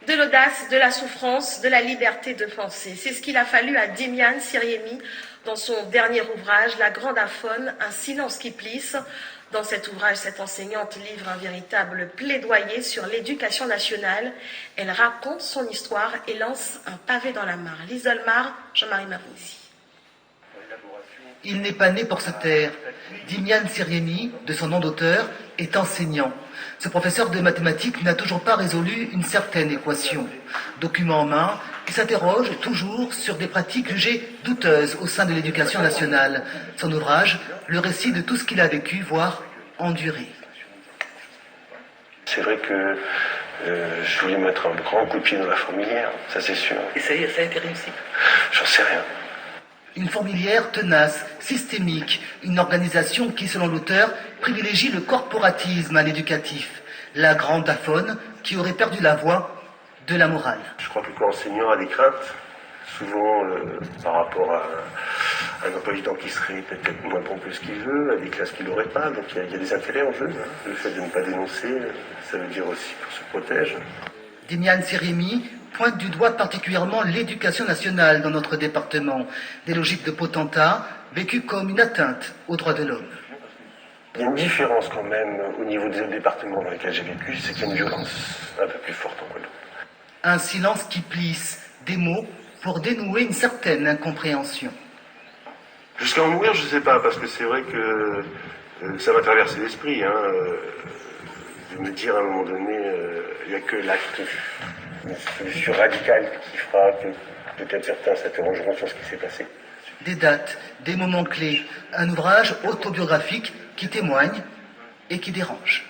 de l'audace, de la souffrance, de la liberté de penser. C'est ce qu'il a fallu à Dimian Siriemi dans son dernier ouvrage, La Grande Aphone, un silence qui plisse. Dans cet ouvrage, cette enseignante livre un véritable plaidoyer sur l'éducation nationale. Elle raconte son histoire et lance un pavé dans la mare. L'Isolmar, Jean-Marie Marouzzi. Il n'est pas né pour se taire. Dimian Siriemi, de son nom d'auteur, est enseignant. Ce professeur de mathématiques n'a toujours pas résolu une certaine équation. Document en main, il s'interroge toujours sur des pratiques jugées douteuses au sein de l'éducation nationale. Son ouvrage, le récit de tout ce qu'il a vécu, voire enduré. C'est vrai que je voulais mettre un grand coup de pied dans la fourmilière, ça c'est sûr. Et ça a été réussi? J'en sais rien. Une fourmilière tenace, systémique, une organisation qui, selon l'auteur, privilégie le corporatisme à l'éducatif, la grande aphone qui aurait perdu la voie de la morale. Je crois que le corps enseignant a des craintes, souvent par rapport à un emploi du temps qui serait peut-être moins pompeux ce qu'il veut, à des classes qu'il n'aurait pas, donc il y a des intérêts en jeu. Le fait de ne pas dénoncer, ça veut dire aussi qu'on se protège. Dimian Siriemi pointe du doigt particulièrement l'éducation nationale dans notre département, des logiques de potentat vécues comme une atteinte aux droits de l'homme. Il y a une différence quand même au niveau des départements dans lesquels j'ai vécu, c'est qu'il y a une violence un peu plus forte en Guadeloupe. Un silence qui plisse, des mots pour dénouer une certaine incompréhension. Jusqu'à en mourir, je ne sais pas, parce que c'est vrai que ça m'a traversé l'esprit, de me dire à un moment donné, il n'y a que l'acte, une solution radicale qui fera que peut-être certains s'interrogeront sur ce qui s'est passé. Des dates, des moments clés, un ouvrage autobiographique qui témoigne et qui dérange.